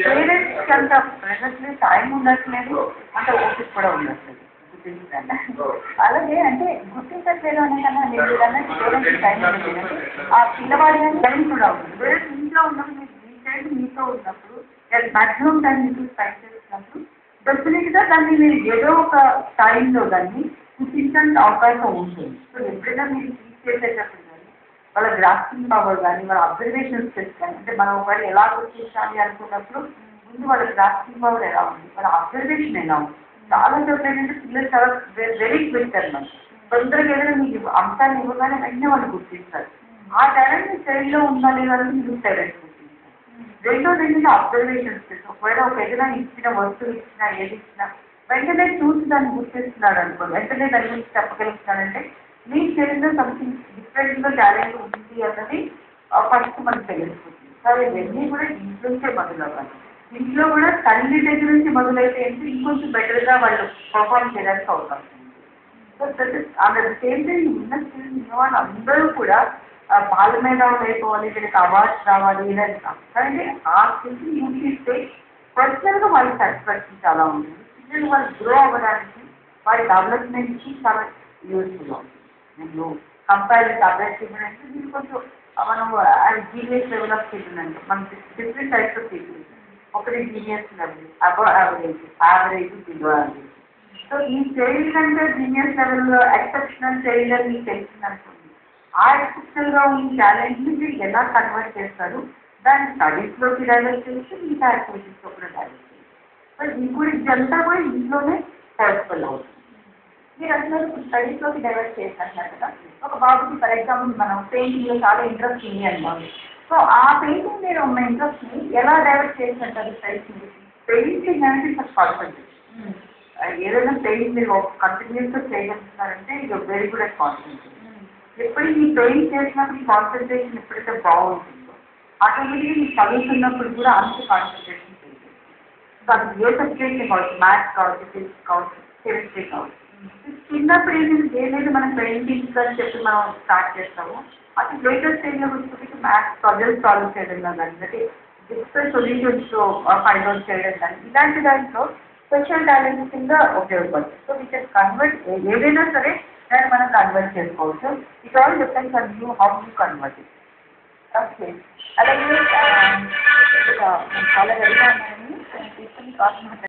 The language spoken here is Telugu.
పేరెంట్స్కి అంత ప్రెజెంట్లీ టైం ఉండట్లేదు, అంత ఓపిక కూడా ఉండట్లేదు గుర్తించడానికి. అలాగే అంటే గుర్తించట్లేదు అనే కన్నా నేను అన్నట్టు పేరెంట్స్కి టైం ఉండట్లేదు అంటే ఆ పిల్లవాడి టైం కూడా ఉంది. పేరెంట్స్ ఇంట్లో ఉన్నప్పుడు మీ చైల్డ్ మీతో ఉన్నప్పుడు మ్యాక్సిమం టైం మీకు స్పెండ్ చేస్తున్నప్పుడు డెఫినెట్గా దాన్ని మీరు ఏదో ఒక టైంలో దాన్ని గుర్తించడానికి అవకాశం ఉంటుంది. సో ఎప్పుడైనా మీరు టీచ్ చేసేటప్పుడు వాళ్ళ గ్రాస్పింగ్ పవర్ కానీ వాళ్ళ అబ్జర్వేషన్ స్కిల్స్ కానీ అంటే మనం ఒకవేళ ఎలా గుర్తించాలి అనుకున్నప్పుడు ముందు వాళ్ళ గ్రాస్పింగ్ పవర్ ఎలా ఉంది, వాళ్ళ అబ్జర్వేషన్ ఎలా ఉంది. చాలా చోట్ల ఏంటంటే పిల్లలు చాలా వెరీ క్విక్ అనమాట. తొందరగా ఏదైనా మీకు అంశాన్ని ఇవ్వగానే వెంటనే వాళ్ళు గుర్తిస్తారు. ఆ టాలెంట్ మీ చైల్డ్లో ఉందా లేదా అని మీరు పేరెంట్స్ గుర్తించారు. రెండోది ఏంటంటే అబ్జర్వేషన్ స్కిల్స్. ఒకవేళ ఒక ఏదైనా ఇచ్చిన వస్తువు ఇచ్చినా ఏది ఇచ్చినా వెంటనే చూసి దాన్ని గుర్తిస్తున్నాడు అనుకో, వెంటనే దాని గురించి చెప్పగలుగుతున్నాడంటే మీ చైల్డ్లో సంథింగ్ డిఫరెంట్గా టాలెంట్ ఉంది అన్నది ఫస్ట్ మనకు తెలుస్తుంది. సరే ఇవన్నీ కూడా ఇంట్లో నుంచే మొదలవ్వాలి. ఇంట్లో కూడా తల్లి దగ్గర నుంచి మొదలైతే ఏంటి ఇంకొంచెం బెటర్గా వాళ్ళు పర్ఫార్మ్ చేయడానికి అవకాశం ఉంది. So that is at the same time ఉన్న స్కిల్స్ ఉన్న వాళ్ళు అందరూ కూడా బాల మేధావులు అయిపోవాలి, వీళ్ళకి అవార్డ్స్ రావాలి ఇలాంటి కానీ ఆ స్కిల్స్ యూజ్ చేస్తే పర్సనల్గా వాళ్ళ సాటిస్ఫాక్షన్ చాలా ఉంటుంది. పిల్లలు వాళ్ళు గ్రో అవ్వడానికి వాళ్ళ డెవలప్మెంట్కి చాలా యూస్ఫుల్ అవుతుంది. నేను కంపేర్ అదర్ చిల్డ్రన్ అంటే దీనికి కొంచెం మనం జీనియస్ లెవెల్ ఆఫ్ చిల్డ్రన్ అంటే మనకి డిఫరెంట్ టైప్స్ ఆఫ్ పీపుల్. ఒకటి genius level, above average, average, below average. So ఈ చైల్డ్ కంటే జీనియస్ లెవెల్లో ఎక్సెప్షనల్ చైల్డ్ అని మీకు తెలిసిందనుకోండి, ఆ ఎక్సెప్షనల్గా ఉన్న టాలెంట్ని మీరు ఎలా కన్వర్ట్ చేస్తారు, దాన్ని స్టడీస్లోకి డైవర్ట్ చేయొచ్చు, మిగతా యాక్టివిటీస్లో కూడా డైవర్ట్ చేయొచ్చు. సో ఇప్పుడు ఇదంతా కూడా ఇంట్లోనే పాసిబుల్ అవుతుంది. మీరు అసలు స్టడీస్లోకి డైవర్ట్ చేసినట్టు కదా, ఒక బాబుకి ఫర్ ఎగ్జాంపుల్ మనం పెయింటింగ్లో చాలా ఇంట్రెస్ట్ ఉంది అంటాం. సో ఆ పెయింటింగ్ మీద ఉన్న ఇంట్రెస్ట్ని ఎలా డైవర్ట్ చేసినట్టు స్టడీస్ మీద పెయింటింగ్ అనేది ఫస్ట్ కాన్సన్ట్రేషన్. ఏదైనా పెయింట్ మీరు కంటిన్యూస్గా చేయగలుగుతున్నారంటే ఇది వెరీ గుడ్ అట్ కాన్సన్ట్రేషన్. ఎప్పుడు ఈ పెయింట్ చేసినప్పుడు ఈ కాన్సన్ట్రేషన్ ఎప్పుడైతే బాగుంటుందో ఆటోమేటిక్గా మీరు చదువుతున్నప్పుడు కూడా అంత కాన్సన్ట్రేషన్ చేయాలి. సో అది ఏ సబ్జెక్ట్ని కావచ్చు, మ్యాథ్స్ కావచ్చు, ఫిజిక్స్ కావచ్చు, కెమిస్ట్రీ కావచ్చు. చిన్నప్పుడు ఏంటంటే ఏదైతే మనం పెయింటింగ్స్ అని చెప్పి మనం స్టార్ట్ చేస్తాము, అది లేటెస్ట్ స్టేజ్లో వచ్చేసరికి మ్యాథ్స్ పజల్స్ సాల్వ్ చేయడంలో కానీ అంటే డిఫరెంట్ సొల్యూషన్స్ ఫైండ్ అవుట్ చేయడం కానీ ఇలాంటి దాంట్లో స్పెషల్ టాలెంట్స్ కింద ఉపయోగపడుతుంది. సో వీ కెన్ కన్వర్ట్ ఏదైనా సరే దాన్ని మనం కన్వర్ట్ చేసుకోవచ్చు. It all depends on you how you convert it. Okay, అలాగే చాలా రెడీగా ఉన్నాయని తీసుకుని కాస్ట్